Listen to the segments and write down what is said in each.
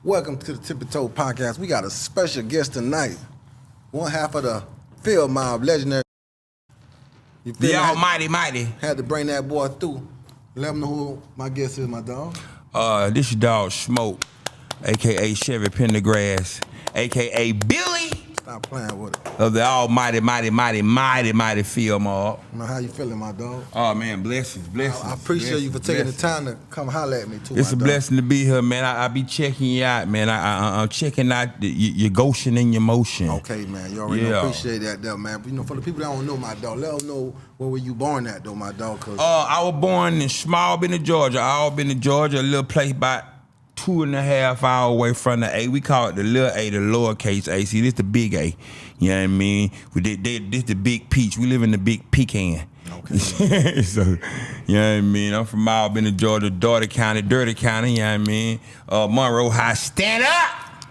Welcome to the Tippie Toe podcast. We got a special guest tonight. One half of the field mob legendary. You feel The me? almighty. Had to bring that boy through. Let him know who my guest is, my dog. This your dog Smoke, a.k.a. Chevy Pendergrass, a.k.a. Billy Stop playing with it. of the almighty, mighty field mob. Now, how you feeling, my dog? Oh, man, blessings. I appreciate you for taking the time to come holler at me, too, It's my a dog. blessing to be here, man. I be checking you out, man. I'm checking out your goshen and your motion. Okay, man. You already appreciate that, though, man. But, for the people that don't know, my dog, let them know where were you born at, though, my dog. Cause I was born in Small Bend, Georgia. a little place about 2.5 hours away from the A. We call it the little A, the lowercase A. See, this the big A. You know what I mean? This the big peach. We live in the big pecan. Okay. So, you know what I mean? I'm from Small Bend, Georgia, Dirty County, you know what I mean? Monroe High, stand up!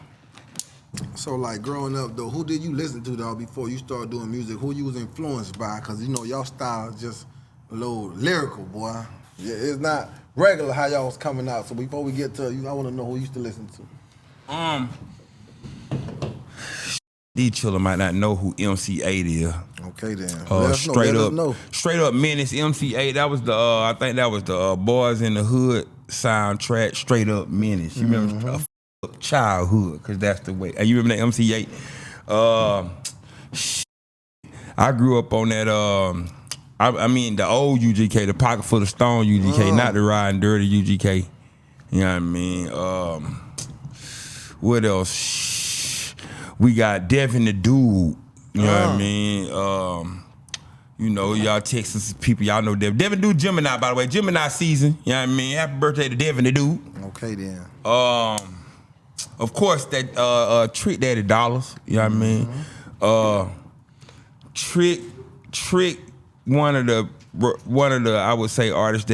So, like, growing up, though, who did you listen to, though, before you started doing music? Who you was influenced by? Because, y'all style is just a little lyrical, boy. Yeah, it's not regular how y'all was coming out. So, before we get to you, I want to know who you used to listen to. These children might not know who MC8 is. Okay, then. Let us know. Straight up Menace, MC8. That was the, I think that was the Boys in the Hood soundtrack. Straight up Menace. You remember childhood, because that's the way. You remember that MC8? I grew up on that. I mean the old UGK, the Pocket Full of Stone UGK, not the Riding Dirty UGK. You know what I mean? What else? We got Devin the Dude. You know what I mean? Y'all Texas people, y'all know Devin. Devin Dude Gemini, by the way. Gemini season. You know what I mean? Happy birthday to Devin the Dude. Okay, then. Of course, that Trick Daddy Dollars. You know what I mean? Trick, one of the I would say artists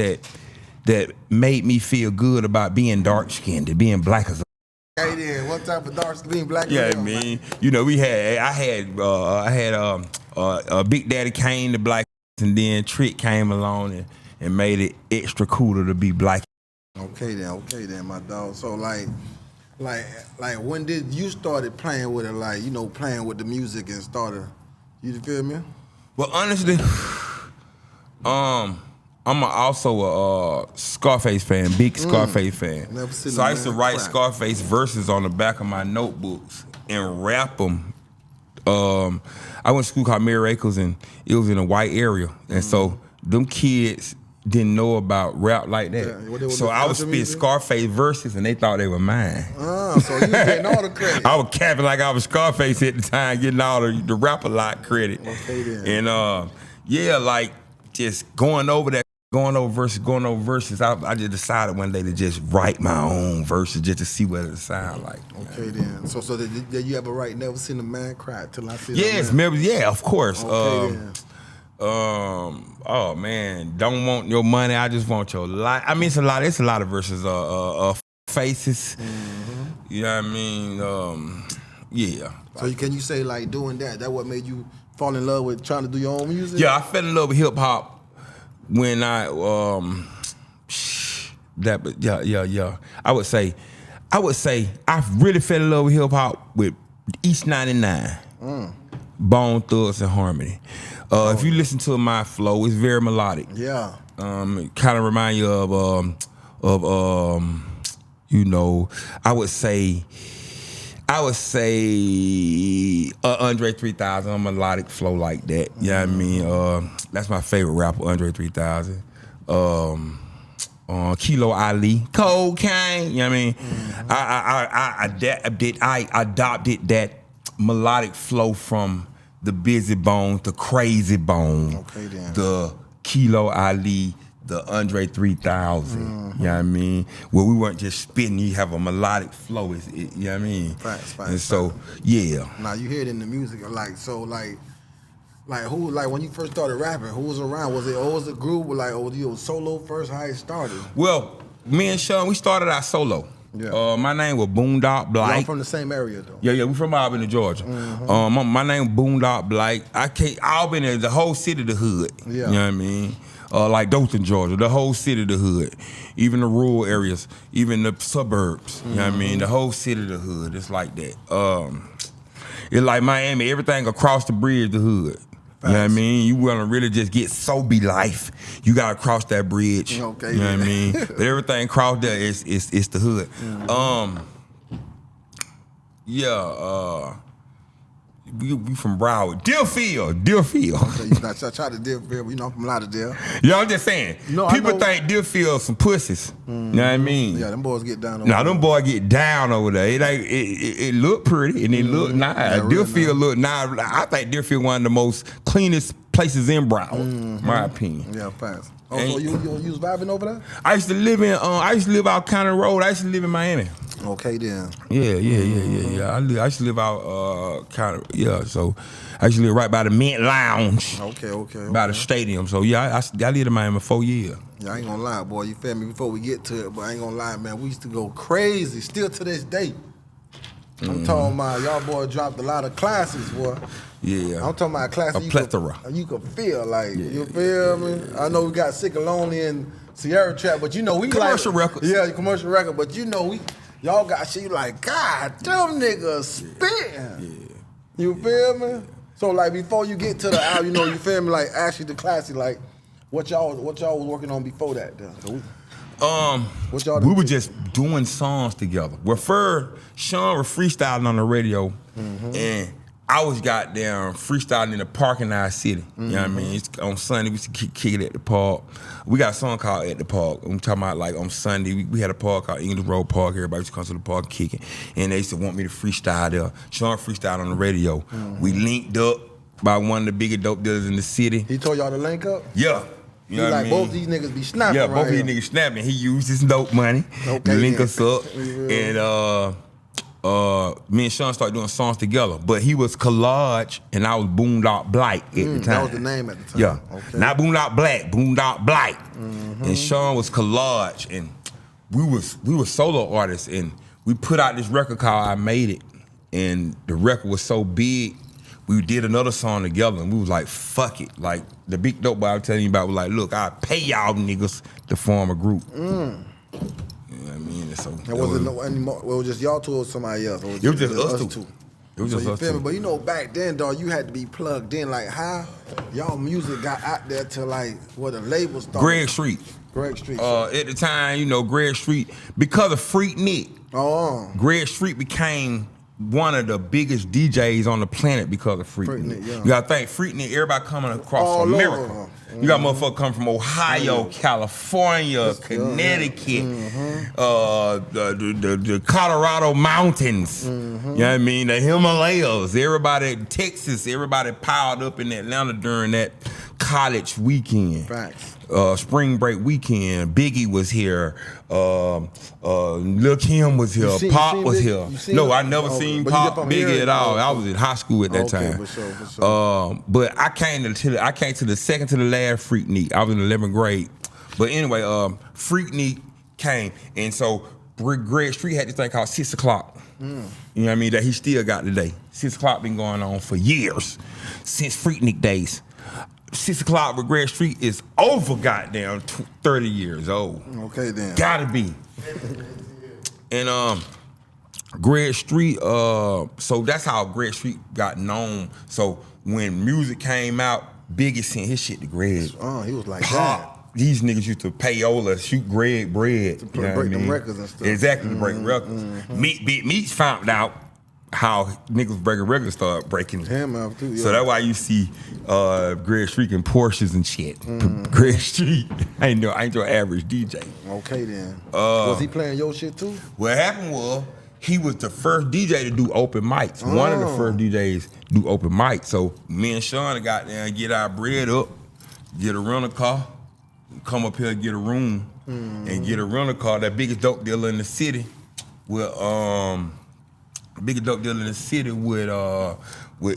that made me feel good about being dark skinned and being black as a. Hey, then. What type of dark skin black? Yeah, I mean, I had Big Daddy Kane, the black, and then Trick came along and made it extra cooler to be black. Okay, then, my dog. So, like, when did you started playing with it? Like, playing with the music and started. You feel me? Well, honestly, I'm also a Scarface fan, big Scarface fan. So I used to write Scarface verses on the back of my notebooks and rap them. I went to school called Mary Acres, and it was in a white area. And so them kids didn't know about rap like that. Yeah, so I would spit Scarface verses, and they thought they were mine. So you getting all the credit. I was capping like I was Scarface at the time, getting all the rap a lot credit. Okay, then. And like just going over verses. I just decided one day to just write my own verses just to see what it sound like. Okay, then. So did you ever write "Never Seen a Man Cry Till I See"? Yes, of course. Okay, then. Oh man, don't want your money, I just want your life. I mean, it's a lot of verses. Faces. You know what I mean? Yeah. So can you say like doing that what made you fall in love with trying to do your own music? Yeah, I fell in love with hip hop when I I would say I really fell in love with hip hop with East 99, Bone Thugs and Harmony. If you listen to my flow, it's very melodic. Yeah. It kind of remind you of I would say Andre 3000, a melodic flow like that. You know what I mean? That's my favorite rapper, Andre 3000. Kilo Ali, Cocaine. You know what I mean? I adopted that melodic flow from the Busy Bone, the Crazy Bone, the Kilo Ali, the Andre 3000. You know what I mean? Where we weren't just spitting, you have a melodic flow. You know what I mean? Facts. And so, yeah. Now you hear it in the music, like who, like when you first started rapping, who was around? Was it a group? Like, or you was solo first? How it started? Well, me and Sean, we started out solo. Yeah. My name was Boondock Blight. Y'all from the same area though? Yeah, we from Albany, Georgia. My name Boondock Blight. Albany is the whole city, the hood. Yeah. You know what I mean? like Dothan, Georgia, the whole city, the hood, even the rural areas, even the suburbs. You know what I mean? The whole city, the hood. It's like that. It's like Miami, everything across the bridge, the hood. You know what I mean? You want to really just get sober life, you got to cross that bridge. Okay, you know what I mean? But everything across there is the hood. We from Broward. Deerfield. Okay, you got to try to Deerfield. You know, I'm from Lauderdale. Yeah, I'm just saying. People think Deerfield some pussies. You know what I mean? Yeah, them boys get down over there. Them boys get down over there. It look pretty and it look nice. Yeah, Deerfield look nice. I think Deerfield one of the most cleanest places in Broward, my opinion. Yeah, fast. Oh, so you was vibing over there? I used to live out County Road. I used to live in Miami. Okay then. Yeah. I used to live out County. Yeah, so I used to live right by the Mint Lounge. Okay. By the stadium. So yeah, I lived in Miami 4 years. Yeah, I ain't gonna lie, boy. You feel me? Before we get to it, but I ain't gonna lie, man. We used to go crazy, still to this day. I'm talking about y'all boys dropped a lot of classes, boy. Yeah. I'm talking about classes. A plethora. You could feel like, you feel me? I know we got Sick and Lonely and Sierra Trap, but you know we commercial like, records. Yeah, commercial record, but you know y'all got shit. You like, God, them niggas spitting. Yeah. You feel me? So like before you get to the album, you know, you feel me? Like actually the classic, like what y'all was working on before that? Then? We were just doing songs together. Well, first, Sean was freestyling on the radio, and I was goddamn freestyling in the park in our city. You know what I mean? On Sunday, we used to kick it at the park. We got a song called At the Park. I'm talking about like on Sunday, we had a park called English Road Park. Everybody used to come to the park kicking, and they used to want me to freestyle there. Sean freestyled on the radio. We linked up by one of the biggest dope dealers in the city. He told y'all to link up? Yeah. You know what I mean? Both these niggas be snapping. Yeah, both of these niggas snapping. He used his dope money to link us up. And me and Sean started doing songs together. But he was Collage and I was Boondock Blight at the time. That was the name at the time. Yeah. Okay. Not Boondock Black, Boondock Blight. And Sean was Collage. And we were solo artists, and we put out this record called I Made It. And the record was so big, we did another song together, and we was like, fuck it. Like, the big dope boy I was telling you about was like, look, I'll pay y'all niggas to form a group. You know what I mean? So, and was it no anymore? Well, it was just y'all two or somebody else? Or it was just us two. It was just us two. But you know, back then, dog, you had to be plugged in. Like, how y'all music got out there to like, where the label started? Greg Street. At the time, you know, Greg Street, because of Freak Nick, Greg Street became one of the biggest DJs on the planet because of Freak Nick. You gotta think, Freak Nick, everybody coming across from America. You got motherfuckers coming from Ohio, California, Connecticut, the Colorado mountains. You know what I mean? The Himalayas, everybody, Texas, everybody piled up in Atlanta during that college weekend. Facts. Spring break weekend. Biggie was here. Lil Kim was here. Pop was here. No, I never seen Pop, Biggie at all. I was in high school at that time. For sure. But I came to the second to the last Freak Nick. I was in 11th grade. But anyway, Freak Nick came, and so Greg Street had this thing called 6 o'clock. You know what I mean? That he still got today. 6 o'clock been going on for years, since Freak Nick days. 6 o'clock with Greg Street is over goddamn 30 years old. Okay then. Gotta be. And Greg Street, so that's how Greg Street got known. So when music came out, Biggie sent his shit to Greg. Oh, he was like Pop. that. These niggas used to payola, shoot Greg bread. To break them records and stuff. Exactly, to break records. Meats found out how niggas breaking records started breaking him out too. Yeah. So that's why you see Greg Street in Porsches and shit. Greg Street ain't your average DJ. Okay then. Was he playing your shit too? What happened was he was the first DJ to do open mics. One of the first DJs do open mics. So me and Sean got there and get our bread up, get a rental car, come up here and get a room, and get a rental car. That biggest dope dealer in the city with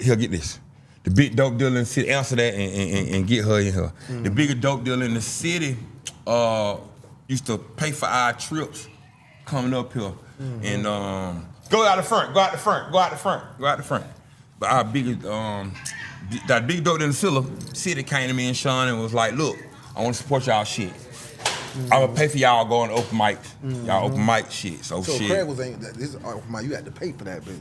he'll get this. The big dope dealer in the city, answer that and get her in here. The biggest dope dealer in the city used to pay for our trips coming up here. And go out the front. But our biggest, that big dope dealer in the city came to me and Sean and was like, look, I want to support y'all shit. I'm gonna pay for y'all going to open mics. Y'all open mic shit. So shit. Craig was this open mic. You had to pay for that bitch.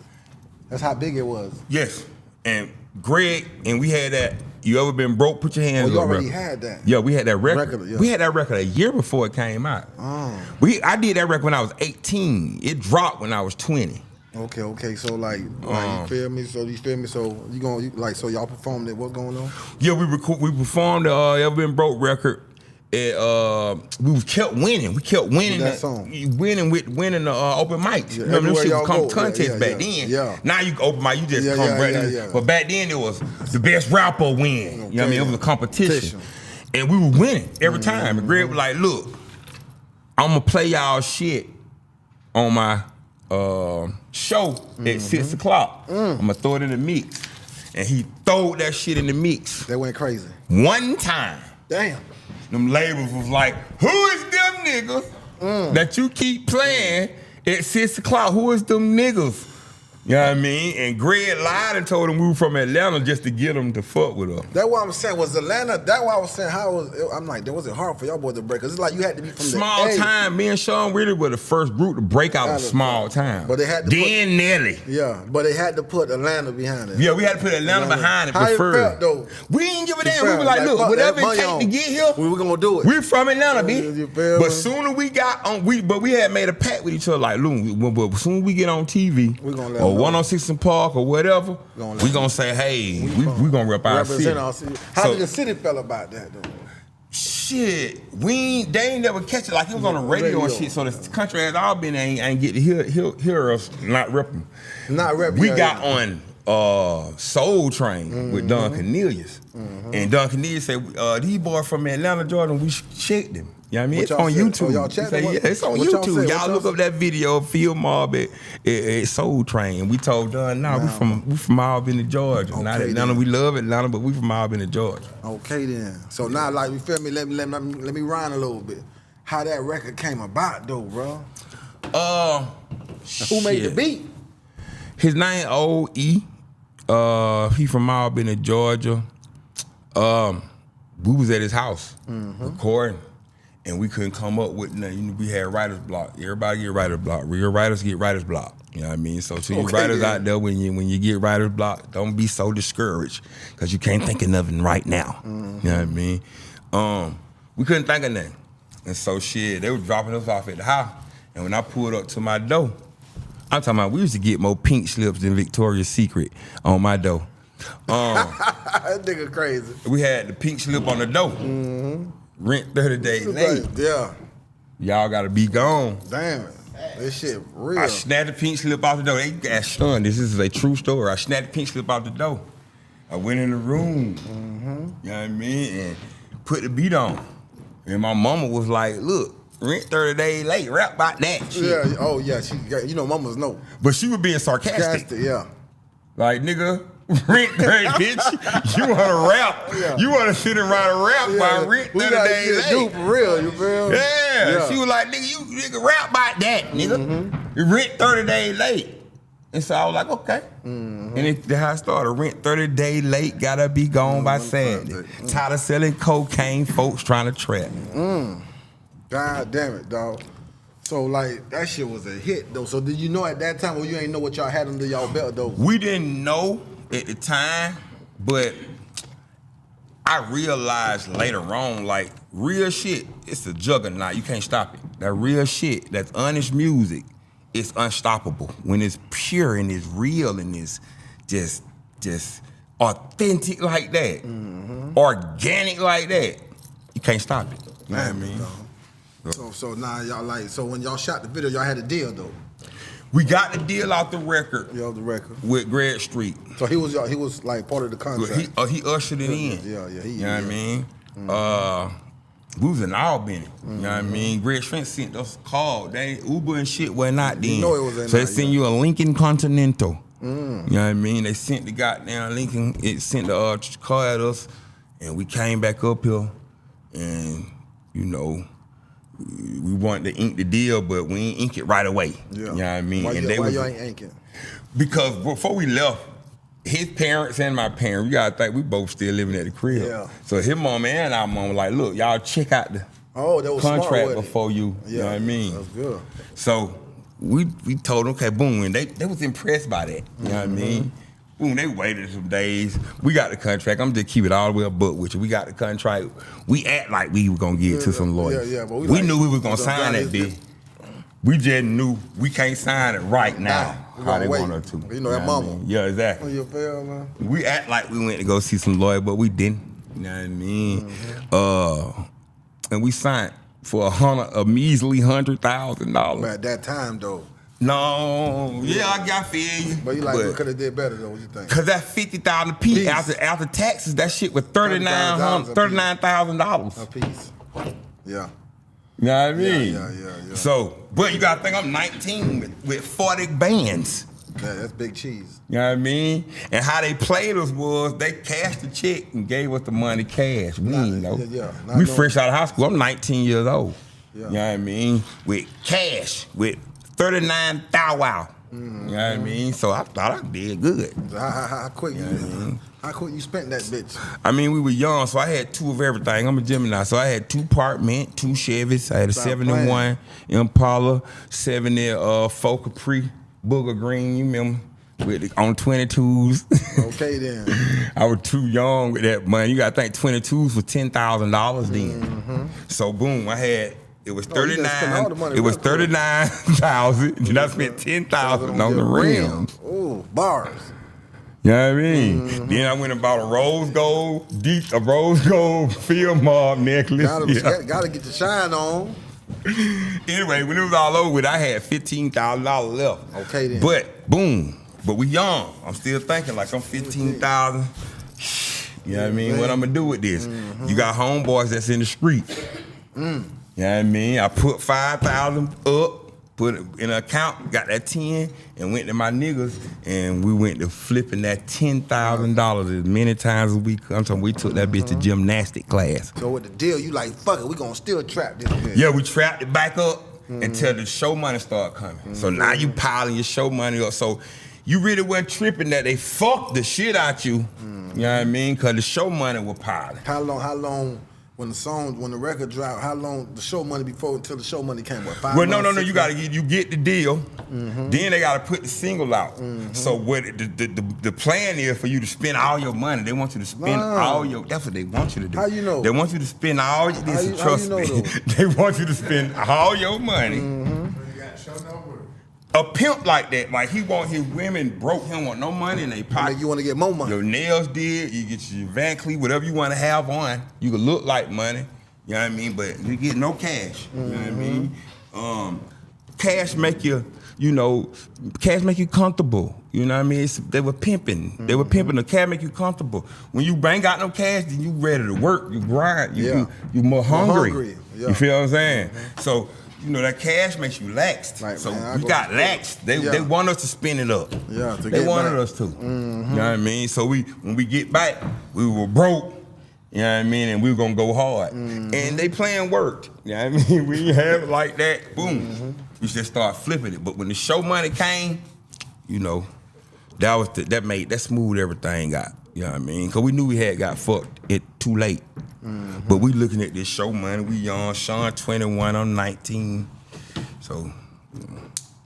That's how big it was. Yes. And Greg, and we had that. You ever been broke? Put your hands up. You already had that. Yeah, we had that record. Yeah. We had that record a year before it came out. I did that record when I was 18. It dropped when I was 20. Okay. So like you feel me? So you feel me? So so y'all performed it. What's going on? Yeah, we performed the Ever Been Broke record. We kept winning. We kept winning that song. Winning the open mics. Yeah, you know, them shit was go. contest back then. Yeah. Now you open mic, you just come right in. But back then it was the best rapper win. You know what I mean? It was a competition. And we were winning every time. And Greg was like, look, I'm gonna play y'all shit on my show at 6 o'clock. I'm gonna throw it in the mix. And he throwed that shit in the mix. That went crazy. One time. Damn. Them labels was like, who is them niggas that you keep playing at 6 o'clock? Who is them niggas? You know what I mean? And Greg lied and told him we were from Atlanta just to get them to fuck with us. That's what I'm saying. Was Atlanta, that's why I was saying I'm like, was it hard for y'all boys to break? Because it's like you had to be from small the time. Me and Sean really were the first group to break out of small time. But they had to Nelly. Yeah, but they had to put Atlanta behind it. Yeah, we had to put Atlanta behind it. How it felt, though? We didn't give a damn. We were like, look, whatever it takes to get here, we were gonna do it. We from Atlanta, bitch. But sooner we got on, we had made a pact with each other, like, look, but soon we get on TV, we gonna let or 106 in Park or whatever, we gonna say, hey, we gonna rep our city. How did the city feel about that, though? Shit, they ain't never catch it. Like, it was on the radio and shit, so the country has all been ain't get to hear us not repping. We got on Soul Train with Don Cornelius. And Don Cornelius said, these boys from Atlanta, Georgia, we checked them. You know what I mean? It's on YouTube. Y'all checked them? Yeah, it's on YouTube. Y'all look up that video of Field Mob at Soul Train. And we told Don, we from Albany, Georgia. Not Atlanta, we love Atlanta, but we from Albany, Georgia. Okay then. So now, like, you feel me? Let me rhyme a little bit. How that record came about, though, bro? Who made the beat? His name O.E. He from Albany, Georgia. We was at his house recording, and we couldn't come up with nothing. You know, we had writer's block. Everybody get writer's block. Real writers get writer's block. You know what I mean? So to you writers out there, when you get writer's block, don't be so discouraged, because you can't think of nothing right now. You know what I mean? We couldn't think of nothing. And so shit, they was dropping us off at the house. And when I pulled up to my door, I'm talking about, we used to get more pink slips than Victoria's Secret on my door. That nigga crazy. We had the pink slip on the door. Rent 30 days late. Yeah. Y'all gotta be gone. Damn it. This shit real. I snapped the pink slip out the door. They got stunned. This is a true story. I snapped the pink slip out the door. I went in the room. You know what I mean? And put the beat on. And my mama was like, look, rent 30 days late. Rap about that shit. Yeah. Oh, yeah. She got, mamas know. But she was being sarcastic. Yeah. Like, nigga, rent 30, bitch. You want to rap. Yeah. You want to sit and write a rap by rent 30 days late. Do for real, you feel me? Yeah. She was like, nigga, you rap about that, nigga. You rent 30 days late. And so I was like, okay. And that's how I started. Rent 30 days late, gotta be gone by Saturday. Tired of selling cocaine, folks trying to trap. God damn it, dog. So, like, that shit was a hit, though. So, did you know at that time, or you ain't know what y'all had under y'all belt, though? We didn't know at the time, but I realized later on, like, real shit, it's a juggernaut. You can't stop it. That real shit, that's honest music, it's unstoppable. When it's pure and it's real and it's just authentic like that, organic like that, you can't stop it. You know what I mean? So now y'all so when y'all shot the video, y'all had a deal though. We got the deal out the record. Yeah, the record with Greg Street. So he was like part of the contract. He ushered it in. Yeah. You know what I mean? We was in Albany. You know what I mean? Greg Street sent us a call. Uber and shit were not then. You know it was so they sent you a Lincoln Continental. You know what I mean? They sent the goddamn Lincoln. It sent the car at us, and we came back up here, and you know. We wanted to ink the deal, but we ain't ink it right away. Yeah. You know what I mean? Why y'all ain't inking? Because before we left, his parents and my parents, we gotta think we both still living at the crib. Yeah. So his mama and our mama like, look, y'all check out the that was contract before you know what I mean? That's good. So we told them, okay, boom, and they was impressed by that. You know what I mean? Boom, they waited some days. We got the contract. I'm just keep it all the way up book with you. We got the contract. We act like we were gonna give it to some lawyers. But we knew we was gonna sign that bitch. We just knew we can't sign it right now. How they want us to. You know that mama. Yeah, exactly. You feel, man? We act like we went to go see some lawyer, but we didn't. You know what I mean? And we signed for a measly $100,000. But at that time, though. No, I feel you. But you like, we could have did better, though. What you think? Cause that $50,000 a piece after taxes, that shit was $39,000 a piece. Yeah. You know what I mean? Yeah. So, but you gotta think I'm 19 with 40 bands. Yeah, that's big cheese. You know what I mean? And how they played us was they cashed the check and gave us the money cash. We fresh out of high school. I'm 19 years old. Yeah. You know what I mean? With cash, with 39 thou wow. You know what I mean? So I thought I did good. So how quick how quick you spent that bitch? I mean, we were young, so I had two of everything. I'm a Gemini, so I had 2 apartments, 2 Chevys. I had a 71 Impala, 70 Ford Capri, Booger Green, you remember? On 22s. Okay, then. I was too young with that money. You got to think 22s was $10,000 then. So boom, it was 39. It was 39,000. And I spent 10,000 on the rims. Oh, bars. You know what I mean? Then I went and bought a rose gold field mob necklace. Gotta get the shine on. Anyway, when it was all over with, I had $15,000 left. Okay then. But boom, we young. I'm still thinking like I'm 15,000. You know what I mean? What I'm gonna do with this? You got homeboys that's in the street. You know what I mean? I put 5,000 up, put it in an account, got that 10, and went to my niggas, and we went to flipping that $10,000 as many times as we could. I'm talking, we took that bitch to gymnastic class. So with the deal, you like, fuck it, we gonna still trap this bitch. Yeah, we trapped it back up until the show money started coming. So now you piling your show money up. So you really weren't tripping that they fucked the shit out you. You know what I mean? Cause the show money was piling. How long? When the record dropped, how long the show money until the show money came? What, 5 months? Well, no, you get the deal. Then they gotta put the single out. So what the plan is for you to spend all your money. They want you to spend all your. That's what they want you to do. How you know? They want you to spend all your. Trust me. They want you to spend all your money. A pimp like that, like he want his women broke, he don't want no money in their pocket. You want to get more money. Your nails did, you get your Van Cleef, whatever you want to have on. You can look like money, you know what I mean? But you get no cash, you know what I mean? Cash make you, cash make you comfortable. You know what I mean? They were pimping. They were pimping. The cash make you comfortable. When you ain't got no cash, then you ready to work. You grind. You more hungry. Yeah. You feel what I'm saying? So. That cash makes you laxed. Right, so we got laxed. They want us to spin it up. Yeah, they wanted us to. You know what I mean? So when we get back, we were broke. You know what I mean? And we were gonna go hard. And they plan worked. You know what I mean? We have it like that, boom. We just start flipping it. But when the show money came, that smoothed everything out. You know what I mean? Cause we knew we had got fucked it too late. But we looking at this show money. We young. Sean 21, I'm 19. So.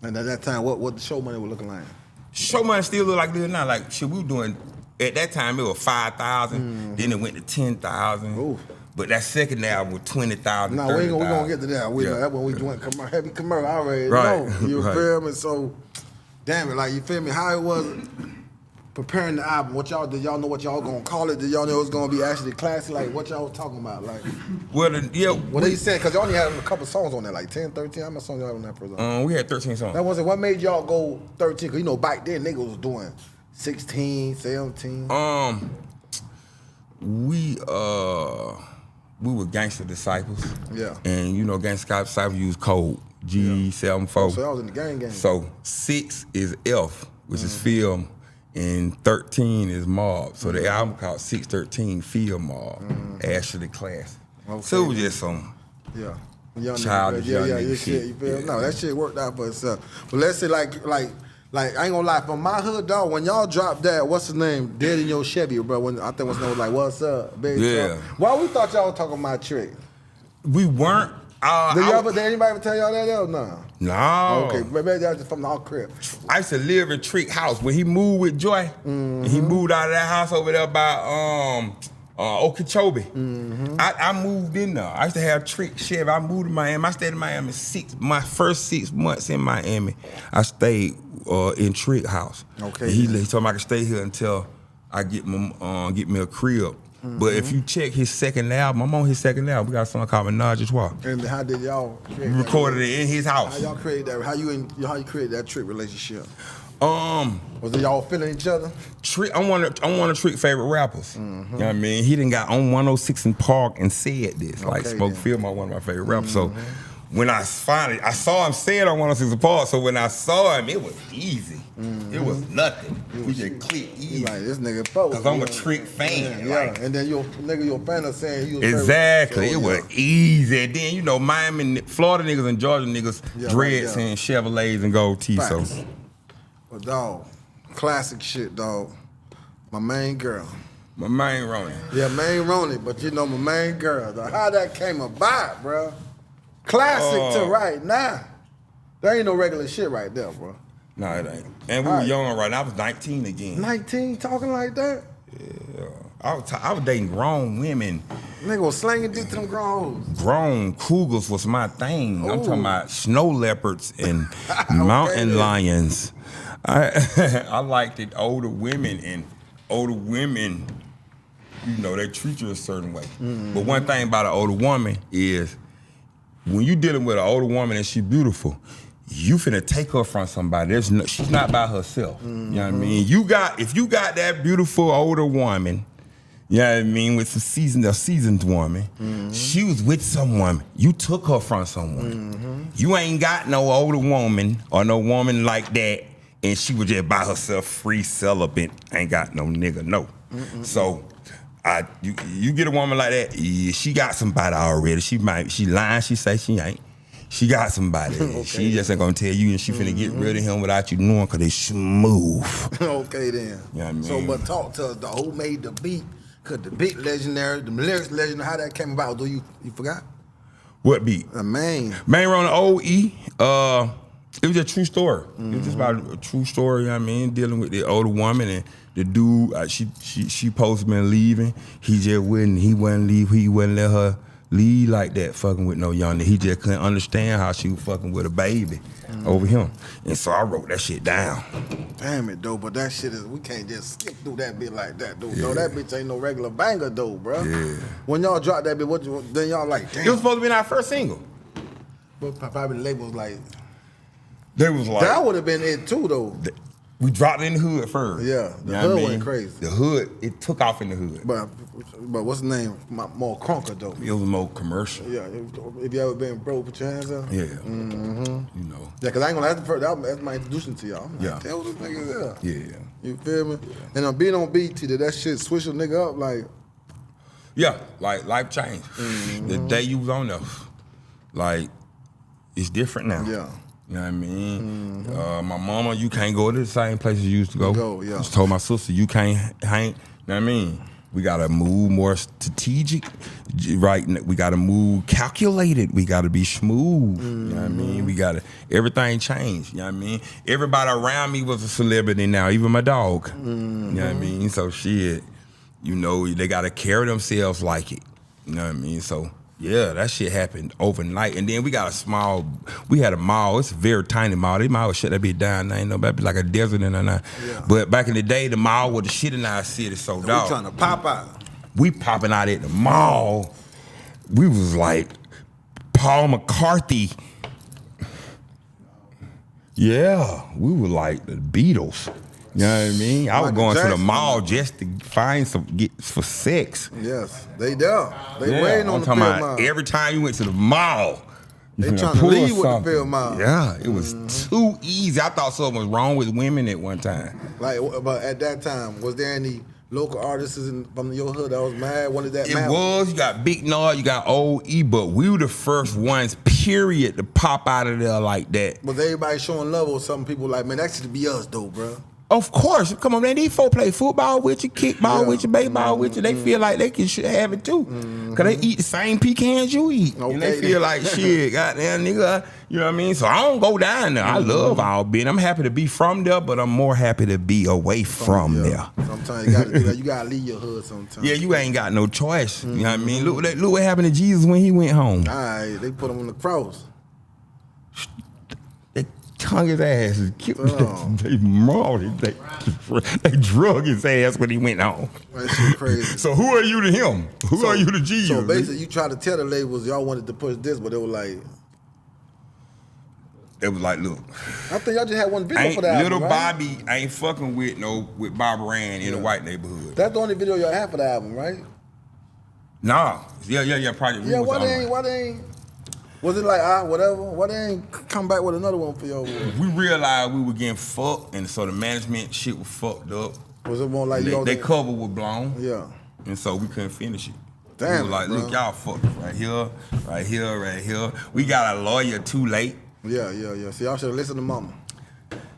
And at that time, what the show money was looking like? Show money still look like this now. Like shit, we were doing. At that time, it was 5,000. Then it went to 10,000. But that second album was 20,000. No, we gonna get to that. That's when we doing heavy commercial. I already know. You feel me? So, damn it, like you feel me? How it was. Preparing the album, did y'all know what y'all gonna call it? Did y'all know it was gonna be actually classy? Like what y'all was talking about? Like what they said, cause y'all only had a couple songs on there, like 10, 13. How much songs y'all on that first album? We had 13 songs. That wasn't what made y'all go 13, cause back then niggas was doing 16, 17. We were Gangster Disciples. Yeah. And Gangster Disciples use code G74. So y'all was in the gang. So 6 is F, which is film. And 13 is Mob. So the album called 613 Field Mob. Ashley Class. Okay. So it was just some childish young nigga shit. You feel? No, that shit worked out for itself. But let's say like Like, I ain't gonna lie, from my hood, dog, when y'all dropped that, what's his name? Dead in Your Chevy, bro. When I think what's his name was like, what's up, baby? Yeah. Why we thought y'all was talking about Trick? We weren't. Did anybody ever tell y'all that? No. No. Okay, maybe y'all just from the crib. I used to live in Trick house. When he moved with Joy, he moved out of that house over there by Okeechobee. I moved in there. I used to have Trick Chevy. I moved to Miami. I stayed in Miami my first 6 months in Miami. I stayed in Trick house. Okay. He told me I could stay here until I get me a crib. But if you check his second album, I'm on his second album. We got a song called Menage a Trois. And how did y'all create We recorded it in his house. How y'all created that? How you created that Trick relationship? Was it y'all feeling each other? Trick, I'm one of Trick's favorite rappers. You know what I mean? He done got on 106 in Park and said this. Like Smoke Film, one of my favorite rappers. So when I saw him say it on 106 in Park. So when I saw him, it was easy. It was nothing. We just clicked easy. Like, this nigga post. Cause I'm a Trick fan. Yeah, like, and then your fan of saying he was exactly. So, it was easy. And then, you know, Miami, Florida niggas and Georgia niggas, dreads and Chevrolets and gold teeth. So. But dog, classic shit, dog. My main girl. My main Ronnie. Yeah, main Ronnie, but you know my main girl. Dog. How that came about, bro. Classic to right now. There ain't no regular shit right there, bro. No, it ain't. And we were young right now. I was 19 again. 19, talking like that? Yeah. I was dating grown women. Nigga was slanging dick to them grown hoes. Grown cougars was my thing. Ooh. I'm talking about snow leopards and mountain lions. I liked it. Older women, you know, they treat you a certain way. But one thing about an older woman is when you dealing with an older woman and she beautiful, you finna take her from somebody. She's not by herself. You know what I mean? If you got that beautiful older woman, you know what I mean, with a seasoned woman, she was with someone. You took her from someone. You ain't got no older woman or no woman like that, and she was just by herself, free, celibate, ain't got no nigga, no. So you get a woman like that, she got somebody already. She lying, she say she ain't. She got somebody. Okay, she just ain't gonna tell you, and she finna get rid of him without you knowing, cause they smooth. Okay then. You know what I mean? So, but talk to us, dog. Who made the beat? Cause the beat legendary, the lyrics legendary. How that came about? Do you forgot? What beat? The main on the OE. It was a true story. It was just about a true story. You know what I mean, dealing with the older woman and the dude. She supposed to been leaving. He just wouldn't. He wouldn't leave. He wouldn't let her leave like that, fucking with no young nigga. He just couldn't understand how she was fucking with a baby over him. And so I wrote that shit down. Damn it, though, but that shit is, we can't just skip through that bit like that, though. No, that bitch ain't no regular banger, though, bro. Yeah. When y'all dropped that bit, then y'all like, damn. It was supposed to be our first single. But probably the label was like, they was like, that would have been it too, though. We dropped it in the hood first. Yeah, the hood went crazy. The hood, it took off in the hood. But what's the name? More crunker, though. It was more commercial. Yeah, if you ever been broke, put your hands up. Yeah. You know. Yeah, because I ain't gonna, that's my introduction to y'all. I'm like, tell what this nigga is. Yeah. You feel me? And I'm being on BT, did that shit switch a nigga up like? Yeah, like life changed. The day you was on there, like, it's different now. Yeah. You know what I mean? My mama, you can't go to the same places you used to go. Yeah. I just told my sister, you can't hang. You know what I mean? We gotta move more strategic, right? We gotta move calculated. We gotta be smooth. You know what I mean? We gotta, everything changed. You know what I mean? Everybody around me was a celebrity now, even my dog. You know what I mean? So shit, you know, they gotta carry themselves like it. You know what I mean? So yeah, that shit happened overnight. And then we had a mall. It's a very tiny mall. They might shut that bitch down. Ain't nobody, like a desert in there now. Yeah. But back in the day, the mall was the shit in our city. So dog, we trying to pop out. We popping out at the mall. We was like Paul McCarthy. Yeah, we were like the Beatles. You know what I mean? I was going to the mall just to find for sex. Yes, they there. They waiting on the field mile. Every time you went to the mall, they trying to leave with the field mile. Yeah, it was too easy. I thought something was wrong with women at one time. Like, but at that time, was there any local artists from your hood that was mad? Wanted that? It was. You got Big Nard, you got Old E, but we were the first ones, period, to pop out of there like that. Was everybody showing love, or some people like, man, that should be us though, bro? Of course, come on, man. These folks play football with you, kickball with you, baseball with you. They feel like they should have it too, cause they eat the same pecans you eat, and they feel like shit, goddamn nigga. You know what I mean? So I don't go down there. I love Albany. I'm happy to be from there, but I'm more happy to be away from there. Sometimes you gotta do that. You gotta leave your hood sometimes. Yeah, you ain't got no choice. You know what I mean? Look what happened to Jesus when he went home. All right, they put him on the cross. Hung his ass and killed him. They mauled him. They drug his ass when he went home. That shit crazy. So who are you to him? Who are you to Jesus? So basically, you try to tell the labels y'all wanted to push this, but they were like, look. I think y'all just had one video for that. Little album, right? Bobby ain't fucking with Bob Rand in a white neighborhood. That's the only video y'all have for the album, right? Nah. Yeah. Project Yeah. Why they ain't? Was it like, whatever? Why they ain't come back with another one for y'all? We realized we were getting fucked, and so the management shit was fucked up. Was it more like they cover was blown? Yeah. And so we couldn't finish it. Damn. We were like, look, y'all fucked right here, right here, right here. We got a lawyer too late. Yeah. So y'all should have listened to Mama.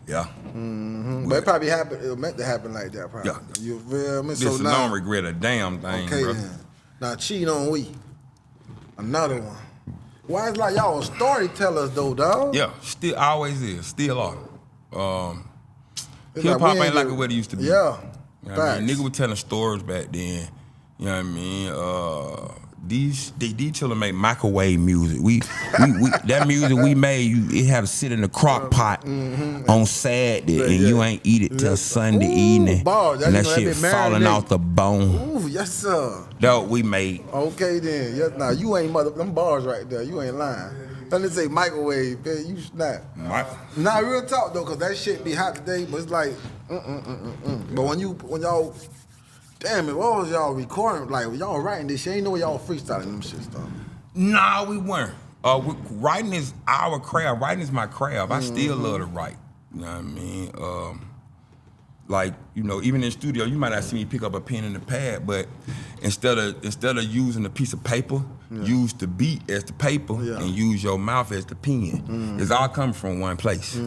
Yeah. But it probably happened. It was meant to happen like that, probably. Yeah. You feel me? Listen, I don't regret a damn thing, okay, bro. Then. Now cheat on we. Another one. Why it's like y'all storytellers though, dog? Yeah, still always is, still are. Hip hop like ain't like it what it used to be. Yeah. You know what I mean? Nigga was telling stories back then. You know what I mean? These children make microwave music. We that music we made, it had to sit in the crock pot on Saturday, and you ain't eat it till Sunday evening. Bars. And that shit falling off the bone. Ooh, yes sir. That what we made. Okay then. Yes, now you ain't them bars right there. You ain't lying. Let me say microwave, man. You snap. Nah, real talk though, cause that shit be hot today, but it's like, But when y'all. Damn it, what was y'all recording? Like, y'all writing this shit? Ain't no y'all freestyling them shit stuff. Nah, we weren't. Writing is our craft. Writing is my craft. I still love to write. You know what I mean? Like, you know, even in the studio, you might not see me pick up a pen and a pad, but instead of using a piece of paper, use the beat as the paper and use your mouth as the pen. It's all coming from one place.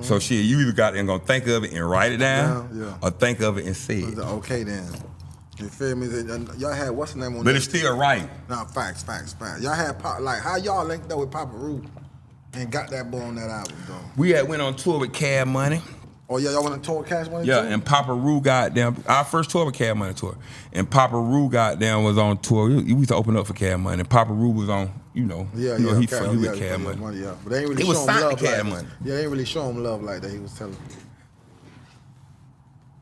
So shit, you either gonna think of it and write it down, or think of it and say it. Okay then. You feel me? Y'all had what's the name on that? But it's still right. Nah, facts. Y'all had like how y'all linked up with Papa Roo and got that boy on that album though. We went on tour with Cash Money. Oh yeah, y'all went on tour with Cash Money too? And Papa Roo our first tour with Cash Money tour. And Papa Roo was on tour. We used to open up for Cash Money. And Papa Roo was on, he with Cash Money. Yeah. But they ain't really it was showing love Cash like Money. Yeah, they ain't really showing him love like that. He was telling me.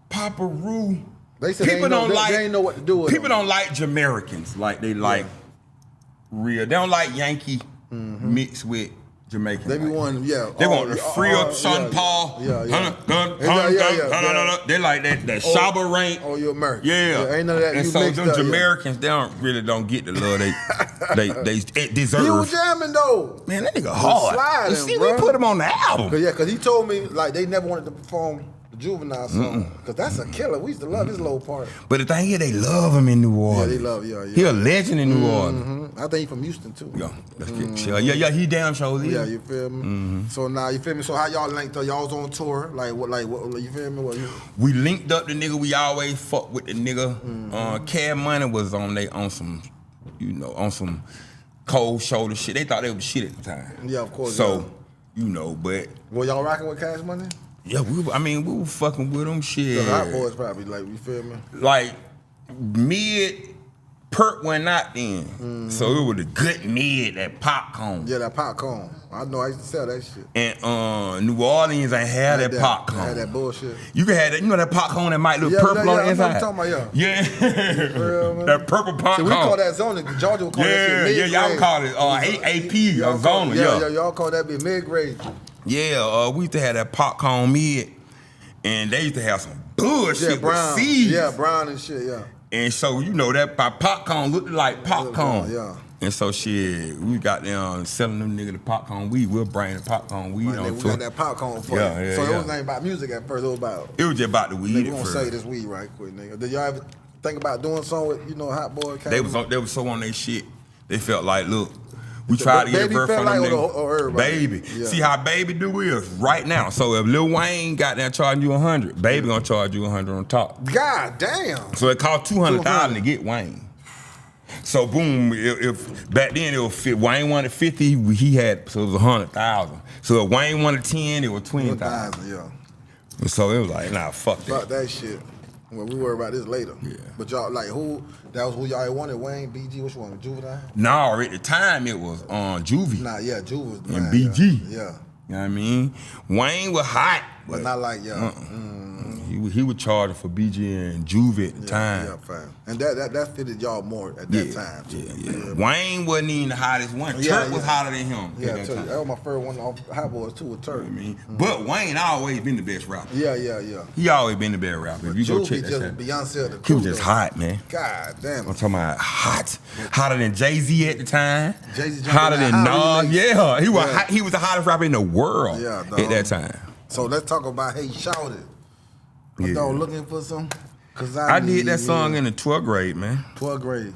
Papa Roo. They said they ain't know what to do with people don't like Jamaicans like they like real. They don't like Yankee mixed with Jamaican. They be wanting, They want free up Sean Paul. They like that Shabba rank. Oh, you're American. Yeah. Ain't none of that. And so them Jamaicans, they don't get the love they deserve. He was jamming though. Man, that nigga hard. Sliding, see, bro. we put him on the album. Cause he told me like they never wanted to perform the Juvenile song. Cause that's a killer. We used to love his little part. But the thing is, they love him in New Orleans. Yeah, they love. Yeah. He a legend in New Orleans. I think he from Houston too. Yeah, he damn sure is. Yeah, you feel me? So now you feel me? So how y'all linked up? Y'all was on tour? Like what you feel me? We linked up the nigga. We always fuck with the nigga. Cash Money was on some cold shoulder shit. They thought they was shit at the time. Yeah, of course. So, but were y'all rocking with Cash Money? Yeah, we were fucking with them shit. The Hot Boys probably, like, you feel me? Like, Perk went out then. So it was a good mid, that popcorn. Yeah, that popcorn. I know I used to sell that shit. And New Orleans ain't had that popcorn. Had that bullshit. You can have that, that popcorn that might look purple on the inside. I'm talking about, Yeah. That purple popcorn. See, we call that zoning. Georgia would call that shit mid-grade. Yeah, y'all call it AP, or zoning. Yeah, y'all call that be mid-grade. Yeah, we used to have that popcorn mid, and they used to have some bullshit with seeds. Yeah, brown and shit, yeah. And so, that popcorn looked like popcorn. Yeah. And so shit, we got them selling them nigga the popcorn weed. We'll bring the popcorn weed on we tour. got that popcorn for you. So it wasn't about music at first. It was about. It was just about the weed. Nigga, we gonna say this weed right quick, nigga. Did y'all ever think about doing something with Hot Boy? They was so on their shit. They felt like, look, we tried to get a birth from them niggas. Baby, see how Baby do is right now. So if Lil Wayne got there charging you 100, Baby gonna charge you 100 on top. God damn. So it cost 200,000 to get Wayne. So boom, if back then it was Wayne wanted 50, he had, so it was 100,000. So if Wayne wanted 10, it was 20,000. Yeah. And so it was like, nah, fuck that. Fuck that shit. Well, we worry about this later. Yeah. But y'all, like, that was who y'all wanted? Wayne, BG, which one? Juvenile? No, at the time it was Juvie. Nah, yeah, Juve was the and man, BG. Yeah. You know what I mean? Wayne was hot. But not like, He was charging for BG and Juve at the time. Yeah, fine. And that fitted y'all more at that time, too. Yeah. Wayne wasn't even the hottest one. Turk was hotter than him. Yeah, that was my first one off Hot Boys, too, with Turk. You know what I mean? But Wayne always been the best rapper. Yeah. He always been the best rapper. If you go check that shit. Beyonce the He was just hot, man. God damn. I'm talking about hot. Hotter than Jay-Z at the time. Jay-Z hotter than Nas. Yeah. He was the hottest rapper in the world at that time. So let's talk about Hey Shout It. Dog looking for some? Cause I did that song in the 12th grade, man. 12th grade.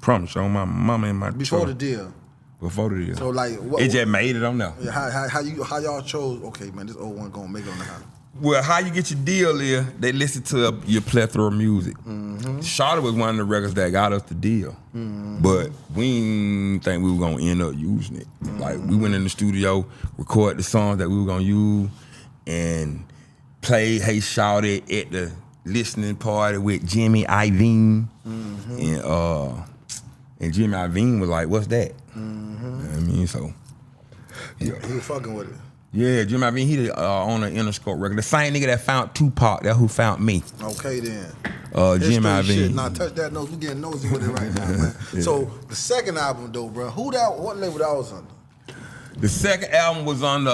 Promise on my mama and my Before the deal. Before the deal. So like it just made it on there. Yeah, how y'all chose, okay man, this old one gonna make it on the house. Well, how you get your deal is they listen to your plethora of music. Shawty was one of the records that got us the deal. But we didn't think we were gonna end up using it. Like we went in the studio, recorded the songs that we were gonna use, and played Hey Shawty at the listening party with Jimmy Iovine. And Jimmy Iovine was like, what's that? You know what I mean? So He was fucking with it. Yeah, Jimmy Iovine, he on an Interscope record. The same nigga that found Tupac, that who found me. Okay then. Jimmy Iovine. Now touch that nose, we getting nosy with it right now, man. So the second album though, bro, what label that was under? The second album was on the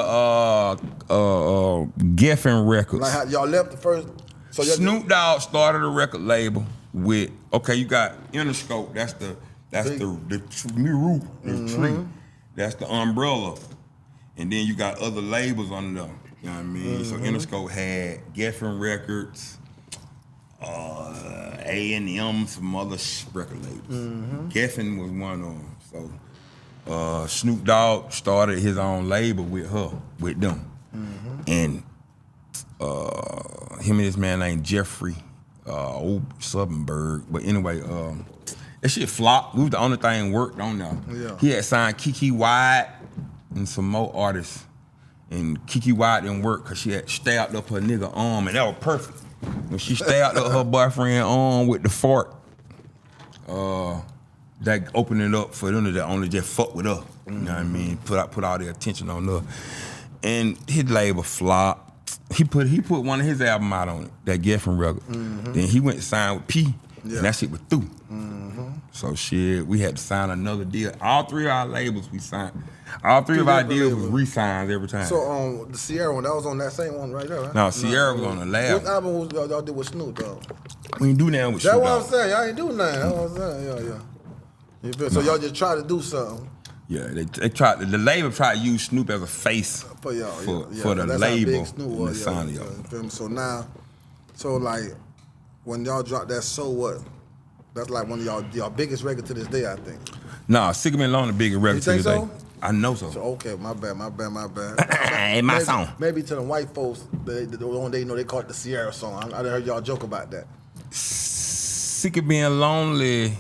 Geffen Records. Like how y'all left the first. So Snoop Dogg started a record label with. Okay, you got Interscope. That's the tree. That's the umbrella, and then you got other labels under them. You know what I mean? So Interscope had Geffen Records, A&M, some other record labels. Geffen was one of them. So. Snoop Dogg started his own label with them. And him and this man named Jeffrey, old Southernburg. But anyway, that shit flopped. We was the only thing worked on there. Yeah. He had signed Kiki Wyatt and some more artists. And Kiki Wyatt didn't work because she had stabbed up her nigga arm, and that was perfect. When she stabbed up her boyfriend arm with the fork, that opened it up for them to only just fuck with her. You know what I mean? Put all the attention on her. And his label flopped. He put one of his albums out on it, that Geffen record. Then he went to sign with P, and that shit was through. So shit, we had to sign another deal. All three of our labels we signed. All three of our deals was re-signed every time. So the Sierra one, that was on that same one right there, right? No, Sierra was on the lab. What album was y'all did with Snoop Dogg? We ain't do nothing with Snoop Dogg. That's what I'm saying. Y'all ain't do nothing. That's what I'm saying. Yeah. So y'all just try to do something. Yeah, they tried. The label tried to use Snoop as a face for y'all, for the that's label. Snoop was, So now, like when y'all dropped that So What, that's like one of y'all biggest records to this day, I think. Nah, Sick of Being Alone the biggest record to this day. I know so. Okay, my bad. Ain't my song. Maybe to the white folks, the one they know they call it the Sierra song. I heard y'all joke about that. Sick of Being Lonely.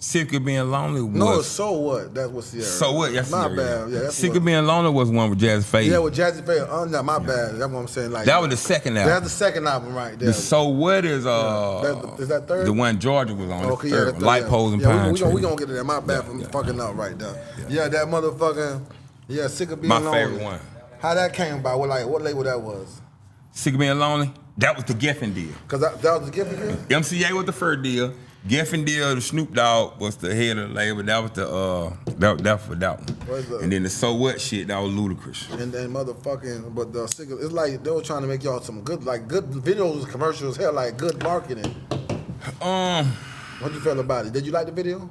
Sick of Being Lonely was... No, So What? That's what Sierra. So What? Yes, my bad. Yeah, that's Sick of Being Lonely was one with Jazzy Faye. Yeah, with Jazzy Faye. No, my bad. That's what I'm saying. Like that was the second album. That's the second album right there. The So What is... is that third? The one Georgia was on. Okay, third. Light Poles and Pine Tree. We gonna get to that. My bad for fucking up right there. Yeah, that motherfucking... Yeah, Sick of Being Lonely. My favorite one. How that came about? What label that was? Sick of Being Lonely? That was the Geffen deal. Cause that was the Geffen deal? MCA was the first deal. Geffen deal, the Snoop Dogg was the head of the label. That was the that for that one. And then the So What shit, that was Ludacris. And then motherfucking, but the Sick of, it's like they were trying to make y'all some good videos, commercials, hell, like good marketing. What you feel about it? Did you like the video?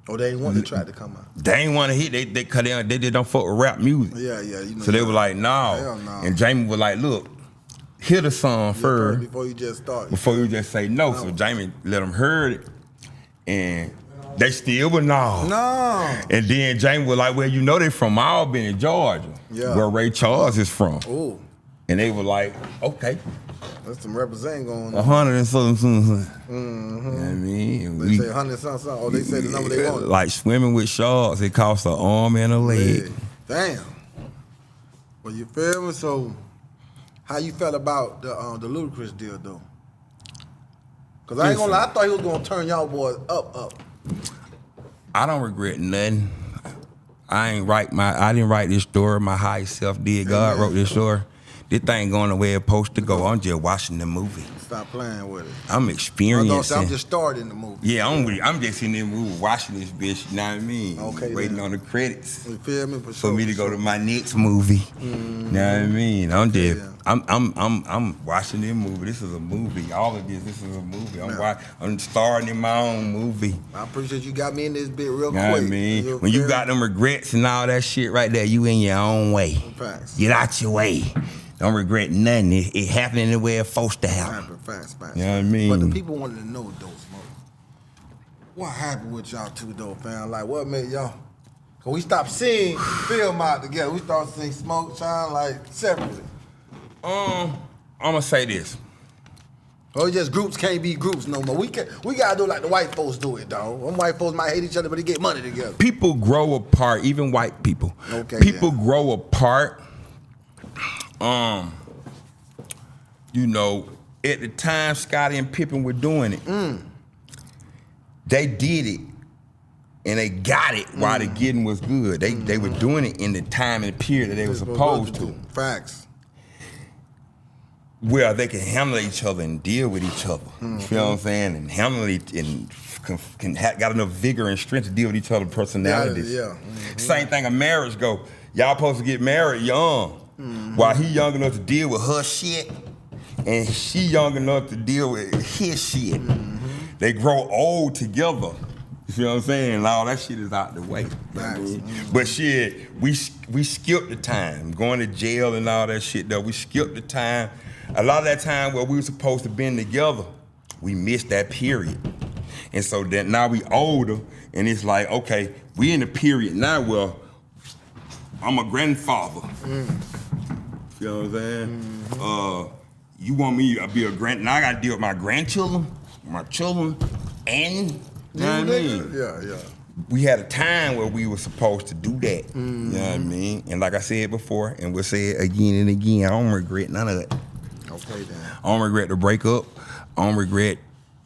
Oh, they didn't want the track to come out. They ain't want to hit. They don't fuck with rap music. Yeah. You know, so they were like, no. Hell no. And Jamie was like, look, hear the song first. Before you just start. Before you just say no. So Jamie let them hear it. And they still were no. And then Jamie was like, well, you know they from Albany, Georgia. Yeah. Where Ray Charles is from. Ooh. And they were like, okay. That's some representing going on. 100 and something. Mm-hmm. You know what I mean? They say 100 something. Oh, they say the number they want. Like swimming with sharks, it costs an arm and a leg. Damn. Well, you feel me? So, how you felt about the Ludacris deal, though? Because I ain't gonna lie, I thought he was gonna turn y'all boys up. I don't regret nothing. I didn't write this story. My higher self did. God wrote this story. This thing going the way it's supposed to go. I'm just watching the movie. Stop playing with it. I'm experiencing. I'm just starting the movie. Yeah, I'm just in the movie watching this bitch. You know what I mean? Okay. Waiting on the credits. You feel me? For me to go to my next movie. Mm-hmm. You know what I mean? I'm watching this movie. This is a movie. All of this is a movie. I'm starring in my own movie. I appreciate you got me in this bit real quick. You know what I mean? When you got them regrets and all that shit right there, you in your own way. Facts. Get out your way. Don't regret nothing. It happening the way it's supposed to happen. Facts. You know what I mean? But the people wanted to know, though, Smoke. What happened with y'all two, though, fam? Like, what made y'all? Cause we stopped seeing film out together. We started seeing Smoke shine like separately. I'm gonna say this. Oh, just groups can't be groups no more. We gotta do like the white folks do it, dog. Them white folks might hate each other, but they get money together. People grow apart, even white people. Okay. People grow apart. You know, at the time Scotty and Pippen were doing it, they did it and they got it while the getting was good. They were doing it in the time and period that they were supposed to. Facts. Where they can handle each other and deal with each other. You feel what I'm saying? And handle it and got enough vigor and strength to deal with each other's personalities. Yeah. Same thing a marriage go. Y'all supposed to get married young. While he young enough to deal with her shit and she young enough to deal with his shit. They grow old together. You feel what I'm saying? And all that shit is out the way. But shit, we skipped the time. Going to jail and all that shit though. We skipped the time. A lot of that time where we were supposed to be together, we missed that period. And so that now we older and it's like, okay, we in the period now where I'm a grandfather. You know what I'm saying? You want me to be a now I gotta deal with my grandchildren, my children, and you know what I mean? Yeah. We had a time where we were supposed to do that. You know what I mean? And like I said before, and we'll say it again and again, I don't regret none of it. Okay then. I don't regret the breakup. I don't regret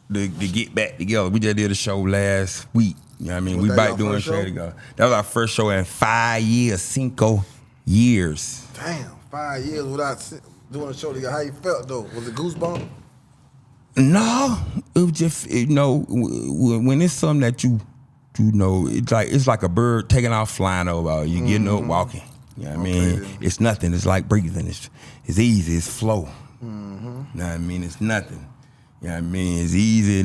the get back together. We just did a show last week. You know what I mean? We back doing a show together. That was our first show in 5 years, 5 years. Damn. 5 years without doing a show together. How you felt though? Was it goosebumps? No, it was just when it's something that you know, it's like a bird taking off flying over. You getting up, walking. You know what I mean? Then. It's nothing. It's like breathing. It's easy. It's flow. You know what I mean? It's nothing. You know what I mean? It's easy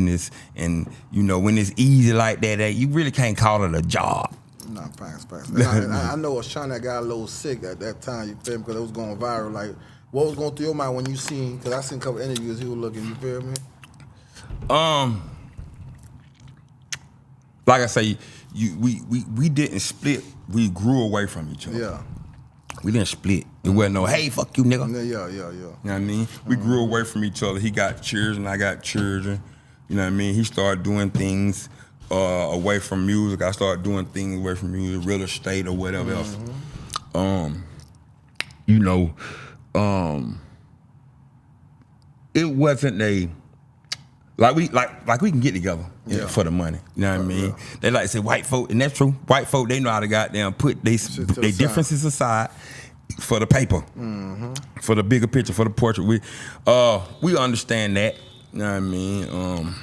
and you know when it's easy like that, you really can't call it a job. Nah, facts. I know Ashana got a little sick at that time, you feel me? Because it was going viral. Like, what was going through your mind when you seen, because I seen a couple interviews he was looking, you feel me? Like I say, we didn't split. We grew away from each other. Yeah. We didn't split. It wasn't no, hey, fuck you, nigga. Yeah. You know what I mean? We grew away from each other. He got children, I got children. You know what I mean? He started doing things away from music. I started doing things away from music, real estate or whatever else. You know, it wasn't a like we can get together for the money. You know what I mean? Yeah. They like to say white folk, and that's true. White folk, they know how to goddamn put they differences aside for the paper, for the bigger picture, for the portrait. We understand that. You know what I mean?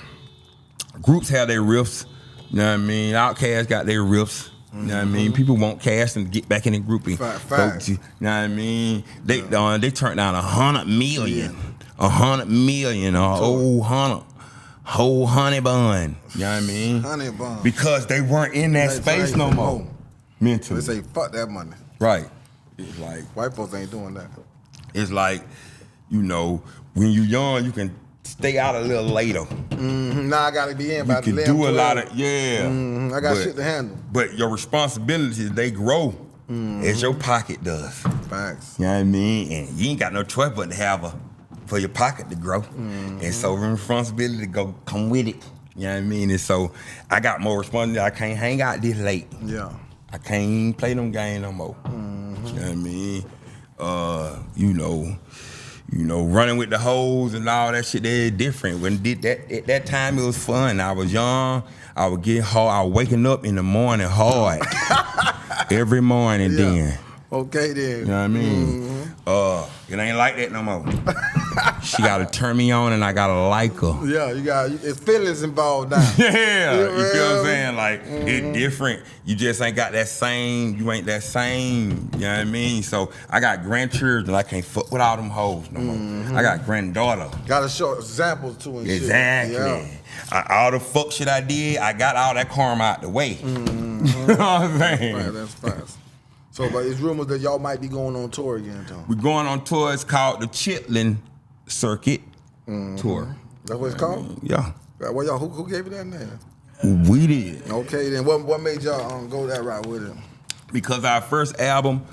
Groups have their riffs. You know what I mean? Outkast got their riffs. You know what I mean? People want cash and get back in the groupie. Facts. You know what I mean? They turned down $100 million. $100 million, whole honey bun. You know what I mean? Honey bun. Because they weren't in that space no more. Mentally. They say, fuck that money. Right. It's like white folks ain't doing that. It's like, you know, when you young, you can stay out a little later. Now I gotta be in by the 11, 12. You can do a lot of, I got shit to handle. But your responsibilities, they grow as your pocket does. Facts. You know what I mean? And you ain't got no choice but to have for your pocket to grow. And so responsibility to come with it. You know what I mean? And so I got more responsibility. I can't hang out this late. Yeah. I can't even play them games no more. You know what I mean? You know, running with the hoes and all that shit, they're different. When did that at that time, it was fun. I was young. I would get hard. I was waking up in the morning hard. Every morning then. Okay then. You know what I mean? It ain't like that no more. She gotta turn me on and I gotta like her. Yeah, it's feelings involved now. Yeah, you feel what I'm saying? Like, it's different. You just ain't got that same, you ain't that same, you know what I mean? So I got grandchildren, I can't fuck with all them hoes no more. I got granddaughter. Gotta show examples too and exactly. shit. Yeah. All the fuck shit I did, I got all that karma out the way. You know what I'm saying? Right, that's fast. So, but it's rumors that y'all might be going on tour again, Tom. We're going on tour. It's called the Chitlin Circuit Tour. That's what it's called? Yeah. Well, y'all, who gave you that name? We did. Okay, then what made y'all go that route with it? Because our first album,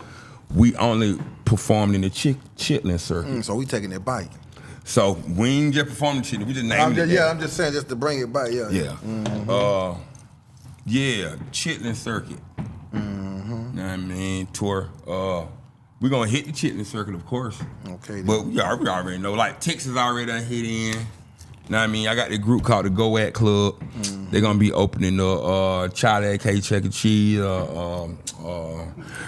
we only performed in the Chitlin Circuit. So we taking it back. So we ain't just performing the Chitlin. We just named it. Yeah, I'm just saying just to bring it back. Yeah. Yeah. Chitlin Circuit. You know what I mean? Tour. We're gonna hit the Chitlin Circuit, of course. Okay. Then. But we already know. Like Texas already done hit in. You know what I mean? I got this group called the Go At Club. They're gonna be opening the Charlie aka Chuck E. Cheese,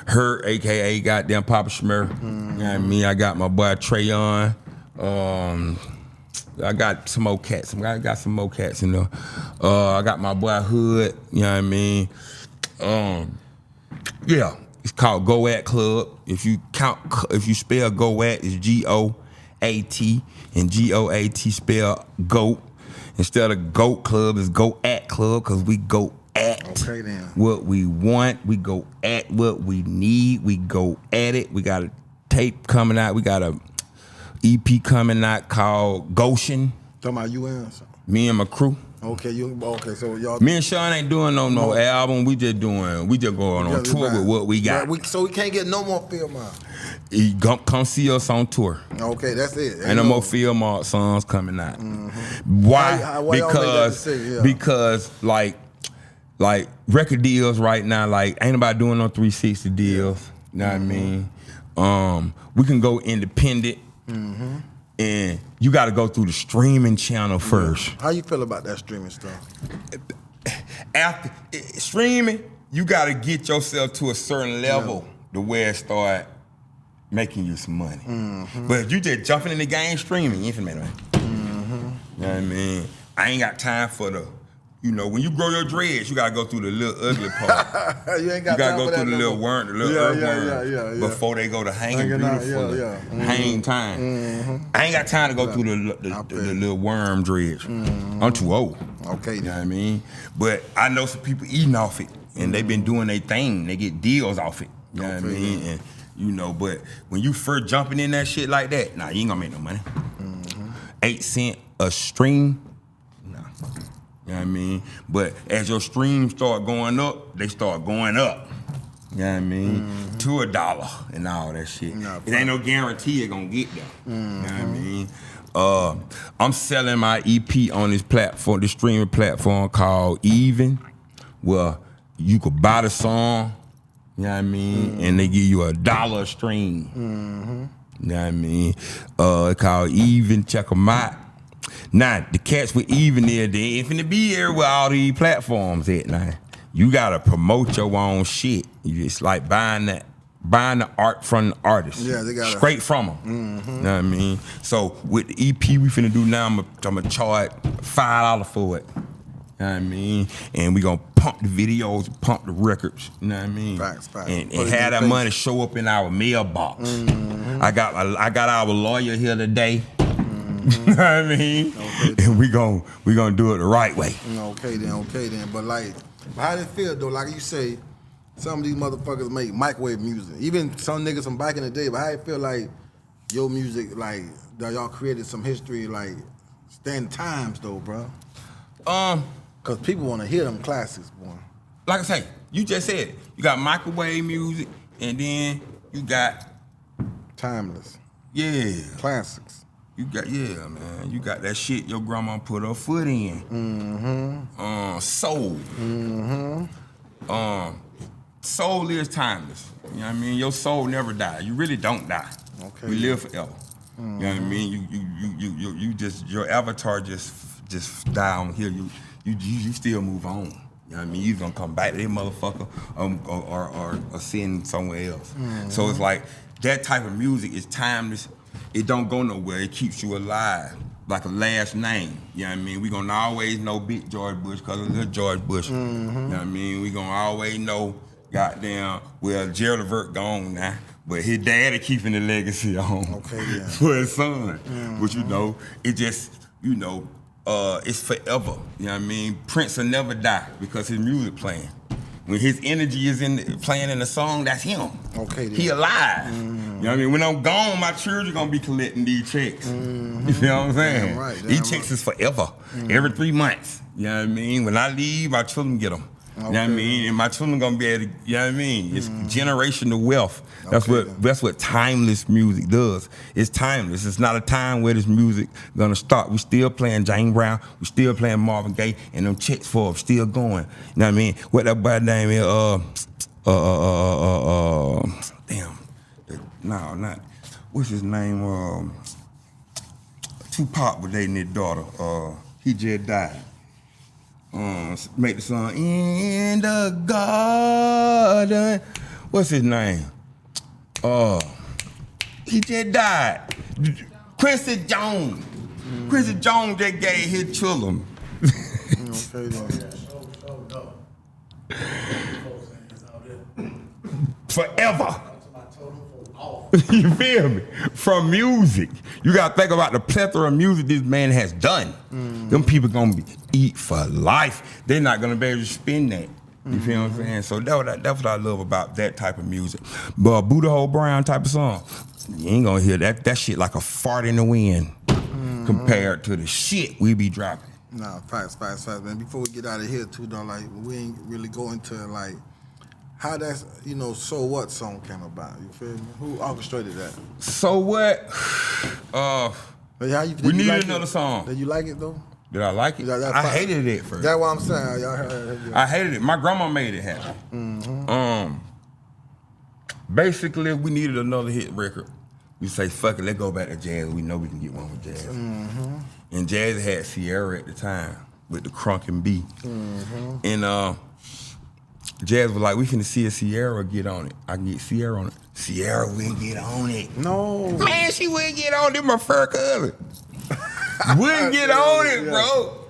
her aka goddamn Papa Schmer. You know what I mean? I got my boy Trayon. I got some more cats. I got some more cats in there. I got my boy Hood. You know what I mean? Yeah, it's called Go At Club. If you spell Go At, it's G-O-A-T, and G-O-A-T spell GOAT. Instead of GOAT Club, it's Go At Club, because we go at what we want. We go at what we need. We go at it. We got a tape coming out. We got a EP coming out called Goshen. Talking about you and me and my crew. Okay, so y'all. Me and Sean ain't doing no album. We just going on tour with what we got. So we can't get no more film out. Come see us on tour. Okay, that's it. Ain't no more film art songs coming out. Why? Because like record deals right now, like ain't nobody doing no 360 deals. You know what I mean? We can go independent. And you got to go through the streaming channel first. How you feel about that streaming stuff? After streaming, you got to get yourself to a certain level to where it start making you some money. But if you just jumping in the game streaming, you ain't finna make no money. You know what I mean? I ain't got time for the, when you grow your dreads, you gotta go through the little ugly part. You gotta go through the little worm, before they go to hanging beautiful. Hang time. I ain't got time to go through the little worm dreads. I'm too old. Okay. You know what I mean? But I know some people eating off it, and they been doing their thing. They get deals off it. You know what I mean? And but when you first jumping in that shit like that, you ain't gonna make no money. 8 cents a stream. You know what I mean? But as your streams start going up, they start going up. You know what I mean? To $1 and all that shit. It ain't no guarantee it's gonna get there. You know what I mean? I'm selling my EP on this platform, this streaming platform called Even, where you could buy the song, you know what I mean? And they give you $1 a stream. You know what I mean? It's called Even, check them out. Now, the cats with Even there, they ain't finna be here with all these platforms at now. You gotta promote your own shit. It's like buying the art from the artist. Yeah, they got straight from them. You know what I mean? So with the EP we finna do now, I'm gonna charge $5 for it. You know what I mean? And we gonna pump the videos, pump the records. You know what I mean? Facts. And have that money show up in our mailbox. I got our lawyer here today. You You know what I mean? Okay, and we gonna do it the right way. Okay then. But like, how does it feel though? Like you say, some of these motherfuckers make microwave music. Even some niggas from back in the day. But how it feel like your music, like that y'all created some history, like stand times though, bro? Cause people want to hear them classics, boy. Like I say, you just said you got microwave music, and then you got timeless. Yeah, classics. You got man. You got that shit your grandma put her foot in. Soul. Soul is timeless. You know what I mean? Your soul never dies. You really don't die. Okay. We live forever. You know what I mean? You just your avatar just die on here. You still move on. You know what I mean? You gonna come back to that motherfucker or send somewhere else. So it's like that type of music is timeless. It don't go nowhere. It keeps you alive, like a last name. You know what I mean? We gonna always know Big George Bush because of Little George Bush. You know what I mean? We gonna always know, goddamn, well, Gerald Levert gone now, but his daddy keeping the legacy on for his son. But you know, it just, it's forever. You know what I mean? Prince will never die because his music playing. When his energy is playing in the song, that's him. He alive. You know what I mean? When I'm gone, my children gonna be collecting these checks. You know what I'm saying? Damn right, these checks is forever. Every 3 months. You know what I mean? When I leave, my children get them. You know what I mean? And my children gonna be able to, you know what I mean? It's generational wealth. That's what timeless music does. It's timeless. It's not a time where this music gonna stop. We still playing James Brown, we still playing Marvin Gaye, and them checks for them still going. You know what I mean? What that boy name is, what's his name? Tupac was dating his daughter. He just died. Make the song In the Garden. What's his name? He just died. Quincy Jones. Quincy Jones just gave his children. Forever. You feel me? From music. You gotta think about the plethora of music this man has done. Them people gonna eat for life. They're not gonna be able to spend that. You feel what I'm saying? So that's what I love about that type of music. But Buddha Hole Brown type of song, you ain't gonna hear that shit like a fart in the wind compared to the shit we be dropping. Nah, facts, man. Before we get out of here too, though, like we ain't really go into like how that's, So What song came about. You feel me? Who orchestrated that? So What? We needed another song. Did you like it though? Did I like it? I hated it first. That's what I'm saying. I hated it. My grandma made it happen. Basically, we needed another hit record. We say, fuck it, let's go back to jazz. We know we can get one with jazz. And jazz had Sierra at the time with the crunk and B. And jazz was like, we finna see a Sierra get on it. I can get Sierra on it. Sierra wouldn't get on it. No. Man, she wouldn't get on it. My fur cousin. Wouldn't get on it, bro.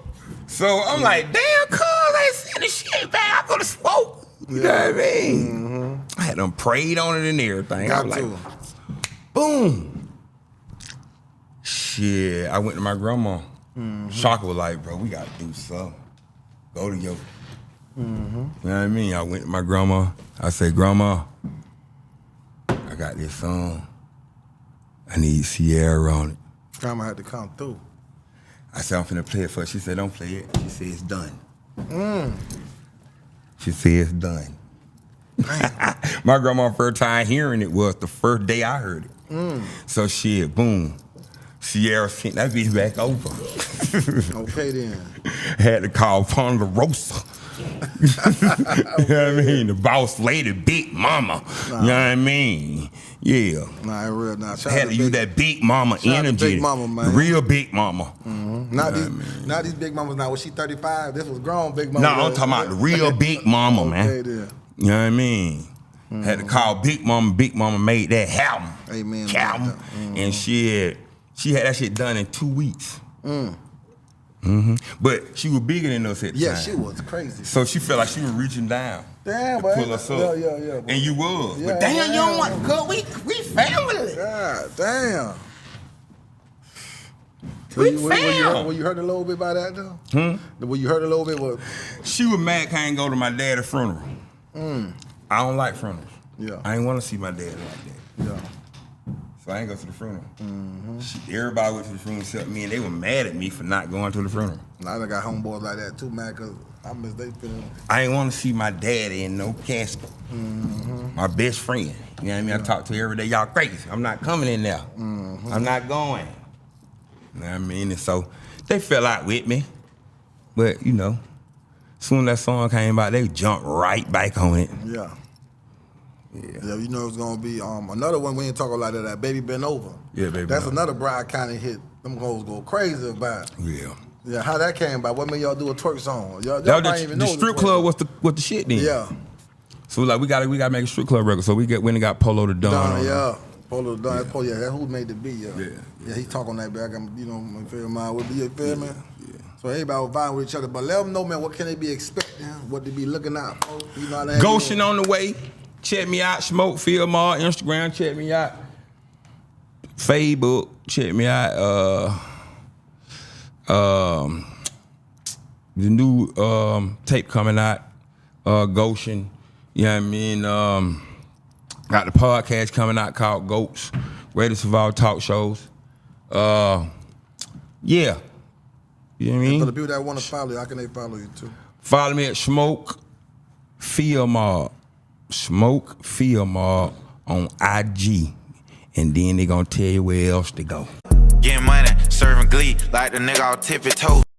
So I'm like, damn, cuz, I ain't seen the shit, man. I go to smoke. You know what I mean? I had them prayed on it and everything. I was like, boom. Shit, I went to my grandma. Shaka was like, bro, we gotta do something. Go to your. You know what I mean? I went to my grandma. I said, Grandma, I got this song. I need Sierra on it. Grandma had to come through. I said, I'm finna play it for her. She said, don't play it. She said, it's done. She said, it's done. My grandma first time hearing it was the first day I heard it. So shit, boom. Sierra sent that bitch back over. Okay then. Had to call Ponderosa. You know what I mean? The boss lady, Big Mama. You know what I mean? Yeah. Nah, real nah. Had to use that Big Mama energy. Big Mama, man. Real Big Mama. Not these Big Mamas now. Was she 35? This was grown Big Mama. No, I'm talking about the real Big Mama, man. Okay, then. You know what I mean? Had to call Big Mama. Big Mama made that happen. Amen. And she had that shit done in 2 weeks. But she was bigger than us at the time. Yeah, she was crazy. So she felt like she was reaching down. Damn, to pull us up. Yeah. And you was. Yeah, but damn, you don't want to go. We family. God damn. We fam. Were you hurt a little bit by that though? Were you hurt a little bit? She was mad 'cause I ain't go to my dad's funeral. I don't like funerals. Yeah. I ain't want to see my dad like that. Yeah. So I ain't go to the funeral. Everybody went to the funeral except me, and they were mad at me for not going to the funeral. I done got homeboys like that too, man, because I miss they feeling. I ain't want to see my daddy in no casket. My best friend. You know what I mean? I talk to her every day. Y'all crazy. I'm not coming in there. I'm not going. You know what I mean? And so they fell out with me. But, you know, soon as that song came out, they jumped right back on it. Yeah. Yeah, you know it's gonna be another one we ain't talking like that Baby Been Over. Yeah, Baby That's Been another bride kind of hit. Them hoes go crazy about. Yeah. Yeah, how that came about? What made y'all do a twerk song? Y'all might even know the strip club was the shit then. Yeah. So like we gotta make a strip club record. So we went and got Polo the Don. Yeah. Polo the Don. Yeah. That's who made the beat. Yeah. He talk on that back. You know, feel my with you feel me? Yeah. So everybody was vying with each other, but let them know, man, what can they be expecting? What they be looking out for? You know that. Goshen on the way. Check me out, Smoke Field Mall, Instagram, check me out. Facebook, check me out. The new tape coming out, Goshen. You know what I mean? Got the podcast coming out called Goats, greatest of all talk shows. Yeah. You know what I mean? For the people that want to follow you, how can they follow you too? Follow me at Smoke Field Mall. Smoke Field Mall on IG. And then they gonna tell you where else to go. Getting money, serving glee, like the nigga off Tippie Toe.